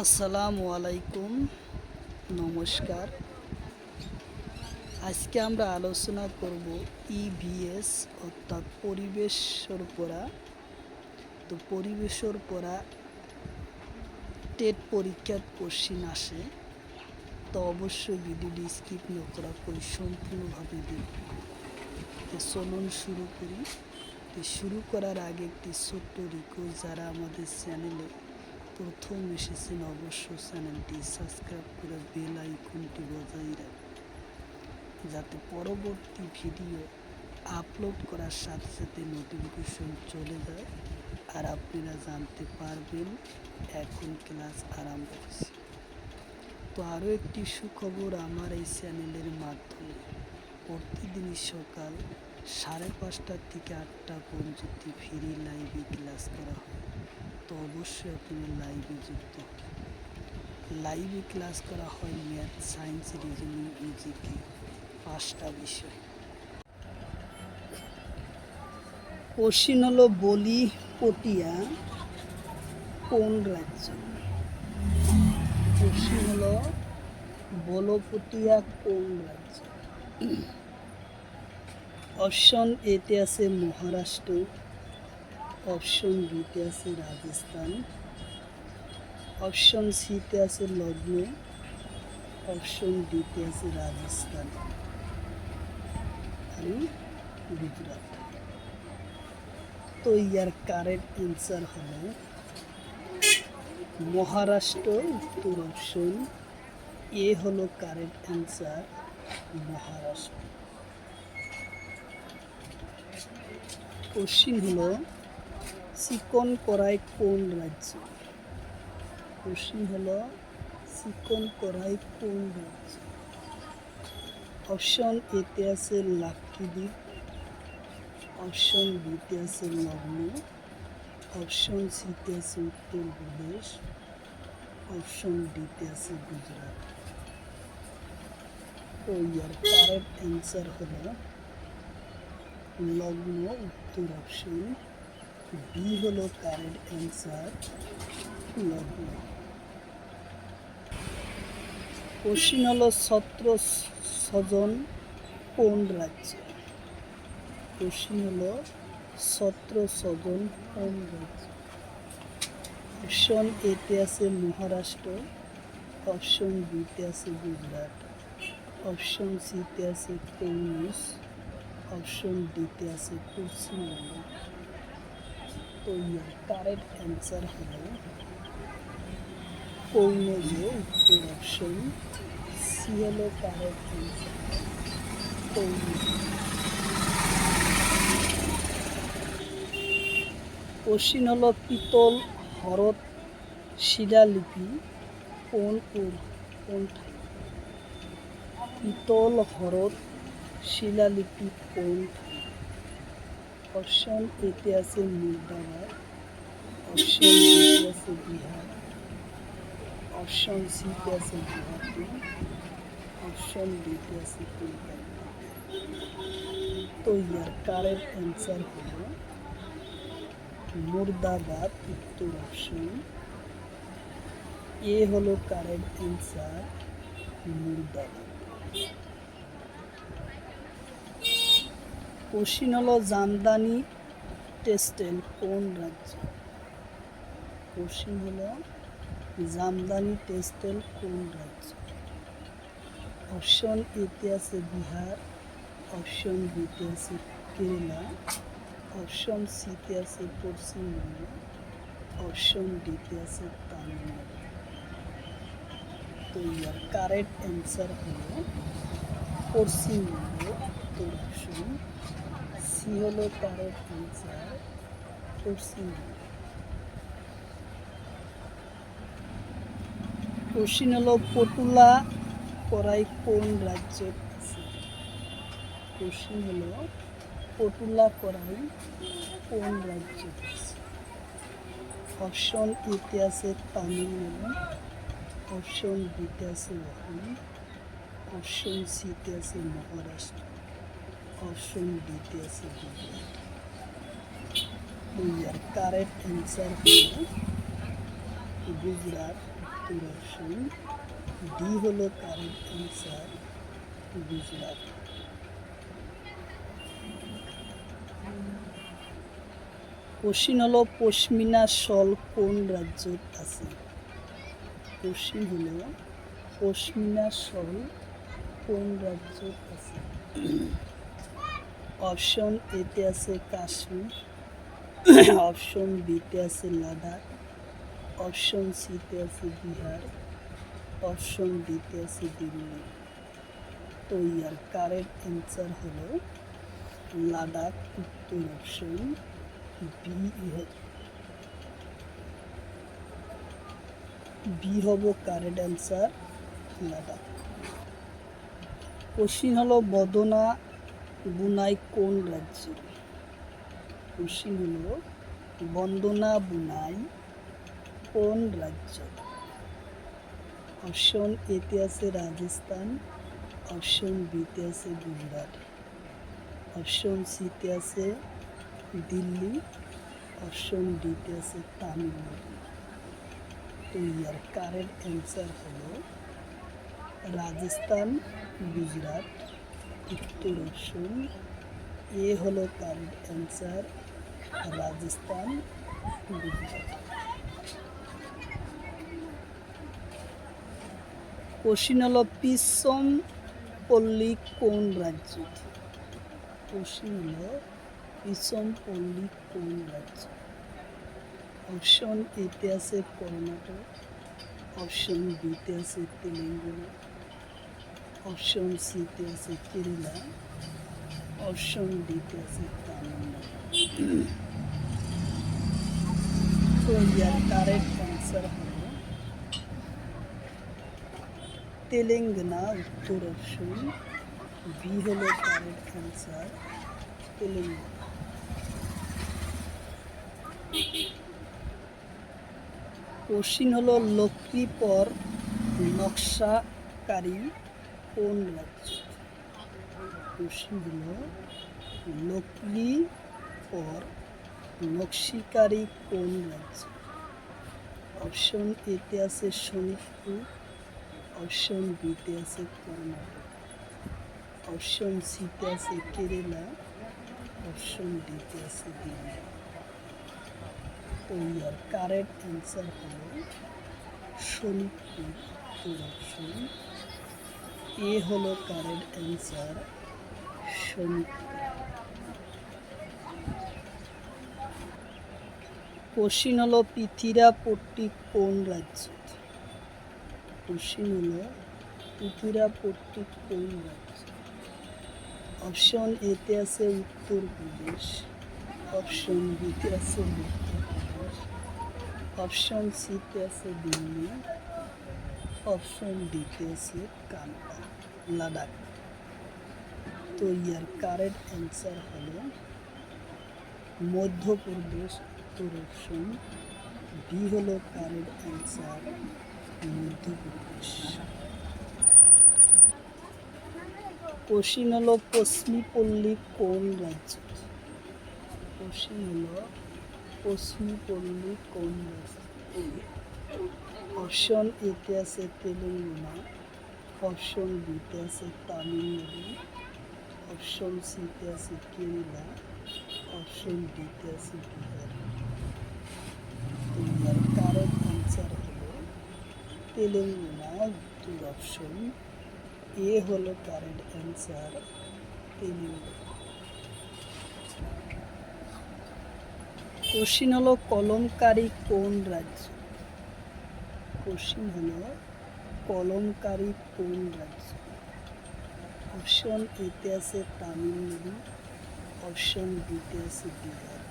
আসসালামু আলাইকুম, নমস্কার। আজকে আমরা আলোচনা করব ইভিএস অর্থাৎ পরিবেশের পড়া। তো পরিবেশের পড়া টেট পরীক্ষার কোশ্চিন আসে, তো অবশ্যই ভিডিওটি স্কিপ না করা করে সম্পূর্ণভাবে দেখব। তো চলুন শুরু করি। তো শুরু করার আগে একটি ছোট্ট রিকোয়েস্ট, যারা আমাদের চ্যানেলে প্রথম এসেছেন অবশ্যই চ্যানেলটি সাবস্ক্রাইব করে বেল আইকনটি বজায় রাখবেন, যাতে পরবর্তী ভিডিও আপলোড করার সাথে সাথে নোটিফিকেশন চলে যায় আর আপনারা জানতে পারবেন এখন ক্লাস আরম্ভ হচ্ছে। তো আরও একটি সুখবর, আমার এই চ্যানেলের মাধ্যমে প্রতিদিনই সকাল 5:30 থেকে 8টা পর্যন্ত ফ্রি লাইভে ক্লাস করা হয়। তো অবশ্যই আপনারা লাইভে যুক্ত হন। লাইভে ক্লাস করা হয় ম্যাথ, সায়েন্স, রিজনিং, ইজিকে 5টা বিষয়। কোশ্চিন হলো, বলি পটিয়া কোন রাজ্য? কোশ্চিন হলো, বলপটিয়া কোন রাজ্য? অপশন এতে আছে মহারাষ্ট্র, অপশন বিতে আছে রাজস্থান, অপশন সিতে আছে লখনৌ, অপশন ডিতে আছে রাজস্থান আর গুজরাট। তো ইয়ার কারেক্ট অ্যান্সার হলো মহারাষ্ট্র, উত্তর অপশন এ হলো কারেক্ট অ্যান্সার, মহারাষ্ট্র। কোশ্চিন হলো, চিকন করাই কোন রাজ্য? কোশ্চিন হলো, চিকন করাই কোন রাজ্য? অপশন এতে আছে লাক্ষাদ্বীপ, অপশন বিতে আছে লখনৌ, অপশন সিতে আছে উত্তরপ্রদেশ, অপশন ডিতে আছে গুজরাট। তো ইয়ার কারেক্ট অ্যান্সার হলো লখনৌ, উত্তর অপশন বি হলো কারেক্ট অ্যান্সার, লখনৌ। কোশ্চিন হলো, ছত্র স্বজন কোন রাজ্য? কোশ্চিন হলো, ছত্র স্বজন কোন রাজ্য? অপশন এতে আছে মহারাষ্ট্র, অপশন বিতে আছে গুজরাট, অপশন সিতে আছে কৌনিস, অপশন ডিতে আছে পশ্চিমবঙ্গ। তো ইয়ার কারেক্ট অ্যান্সার হলো কৌনজ, উত্তর অপশন সি হলো কারেক্ট অ্যান্সার, কৌনজ। কোশ্চিন হলো, পিতল হরদ শিলালিপি কোনঠায়? পিতল হরদ শিলালিপি কোনঠায়? অপশন এতে আছে মুর্দাবাদ, অপশন বিতে আছে বিহার, অপশন সিতে আছে গুয়াহাটি, অপশন ডিতে আছে কলকাতা। তো ইয়ার কারেক্ট অ্যান্সার হলো মুর্দাবাদ, উত্তর অপশন এ হলো কারেক্ট অ্যান্সার, মুর্দাবাদ। কোশ্চিন হলো, জামদানি টেক্সটাইল কোন রাজ্য? কোশ্চিন হলো, জামদানি টেক্সটাইল কোন রাজ্য? অপশন এতে আছে বিহার, অপশন বিতে আছে কেরালা, অপশন সিতে আছে পশ্চিমবঙ্গ, অপশন ডিতে আছে তামিলনাড়ু। তো ইয়ার কারেক্ট অ্যান্সার হলো পশ্চিমবঙ্গ, উত্তর অপশন সি হলো কারেক্ট অ্যান্সার, পশ্চিমবঙ্গ। কোশ্চিন হলো, পটুলা করাই কোন রাজ্যে আছে? কোশ্চিন হলো, পটুলা করাই কোন রাজ্যে আছে? অপশন এতে আছে তামিলনাড়ু, অপশন বিতে আছে অসম, অপশন সিতে আছে মহারাষ্ট্র, অপশন ডিতে আছে গুজরাট। ইয়ার কারেক্ট অ্যান্সার হলো গুজরাট উত্তর অপশন ডি হলো কারেক্ট অ্যান্সার, গুজরাট। কোশ্চিন হলো পশমিনা শল কোন রাজ্যত আছে? কোশ্চিন হলো পশমিনা শল কোন রাজ্যত আছে? অপশন এতে আছে কাশ্মীর, অপশন বিতে আছে লাদাখ, অপশন সিতে আছে বিহার, অপশন ডিতে আছে দিল্লি। তো ইয়ার কারেক্ট অ্যান্সার হলো লাদাখ উত্তর অপশন বি হব কারেক্ট অ্যান্সার, লাদাখ। কোশ্চিন হলো বদনা বুনাই কোন রাজ্য? কোশ্চিন হলো বন্দনা বুনাই কোন রাজ্য? অপশন এতে আছে রাজস্থান, অপশন বিতে আছে গুজরাট, অপশন সিতে আছে দিল্লি, অপশন ডিতে আছে তামিলনাড়ু। তো ইয়ার কারেক্ট অ্যান্সার হলো রাজস্থান, গুজরাট উত্তর অপশন এ হলো correct answer, Rajasthan, Gujarat. Question হলো পিসম পল্লী কোন রাজ্য? কোশ্চিন হলো পিসম পল্লী কোন রাজ্য? অপশন এতে আছে কর্ণাটক, অপশন বিতে আছে তেলেঙ্গানা, অপশন সিতে আছে কেরালা, অপশন ডিতে আছে তামিলনাড়ু। তো ইয়ার কারেক্ট অ্যান্সার হলো তেলেঙ্গানা উত্তর অপশন বি হলো কারেক্ট অ্যান্সার, তেলেঙ্গানা। কোশ্চিন হলো লক্ষ্মীপর নকশাকারী কোন রাজ্য? কোশ্চিন হলো লক্ষ্মীপর নকশিকারী কোন রাজ্য? অপশন এতে আছে শোনিতপুর, অপশন বিতে আছে কর্ণাটক, অপশন সিতে আছে কেরালা, অপশন ডিতে আছে দিল্লি। তো ইয়ার কারেক্ট অ্যান্সার হলো শোনিতপুর উত্তর অপশন এ হলো কারেক্ট অ্যান্সার, শোনিতপুর। কোশ্চিন হলো পৃথিরাপট্টি কোন রাজ্য? কোশ্চিন হলো পৃথিরাপট্টি কোন রাজ্য? অপশন এতে আছে উত্তরপ্রদেশ, অপশন বিতে আছে মধ্যপ্রদেশ, অপশন সিতে আছে দিল্লি, অপশন ডিতে আছে কানাডা, লাদাখ। তো ইয়ার কারেক্ট অ্যান্সার হলো মধ্যপ্রদেশ উত্তর অপশন বি হলো কারেক্ট অ্যান্সার, মধ্যপ্রদেশ। কোশ্চিন হলো পশ্চিমপল্লী কোন রাজ্য? কোশ্চিন হলো পশ্চিমপল্লী কোন রাজ্য? অপশন এতে আছে তেলেঙ্গানা, অপশন বিতে আছে তামিলনাড়ু, অপশন সিতে আছে কেরালা, অপশন ডিতে আছে বিহার। ইয়ার কারেক্ট অ্যান্সার হলো তেলেঙ্গানা উত্তর অপশন এ হলো কারেক্ট অ্যান্সার, তেলেঙ্গানা। কোশ্চিন হলো কলমকারী কোন রাজ্য? কোশ্চিন হলো কলমকারী কোন রাজ্য? অপশন এতে আছে তামিলনাড়ু, অপশন বিতে আছে বিহার,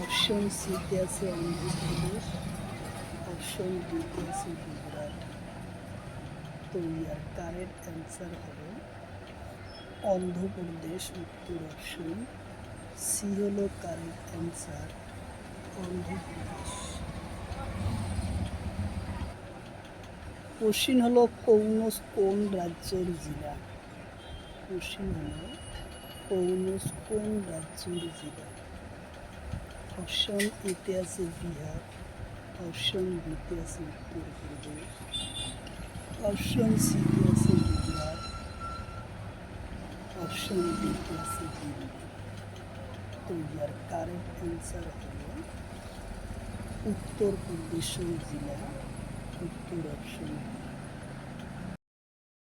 অপশন সিতে আছে অন্ধ্রপ্রদেশ, অপশন ডিতে আছে গুজরাট। তো ইয়ার কারেক্ট অ্যান্সার হলো অন্ধ্রপ্রদেশ উত্তর অপশন সি হলো কারেক্ট অ্যান্সার, অন্ধ্রপ্রদেশ। কোশ্চিন হলো কৌনস কোন রাজ্যের জেলা? কোশ্চিন হলো কৌনস কোন রাজ্যের জেলা? অপশন এতে আছে বিহার, অপশন বিতে আছে উত্তরপ্রদেশ, অপশন সিতে আছে গুজরাট, অপশন ডিতে আছে দিল্লি। তো ইয়ার কারেক্ট অ্যান্সার হলো উত্তরপ্রদেশ জেলা, উত্তর অপশন বি।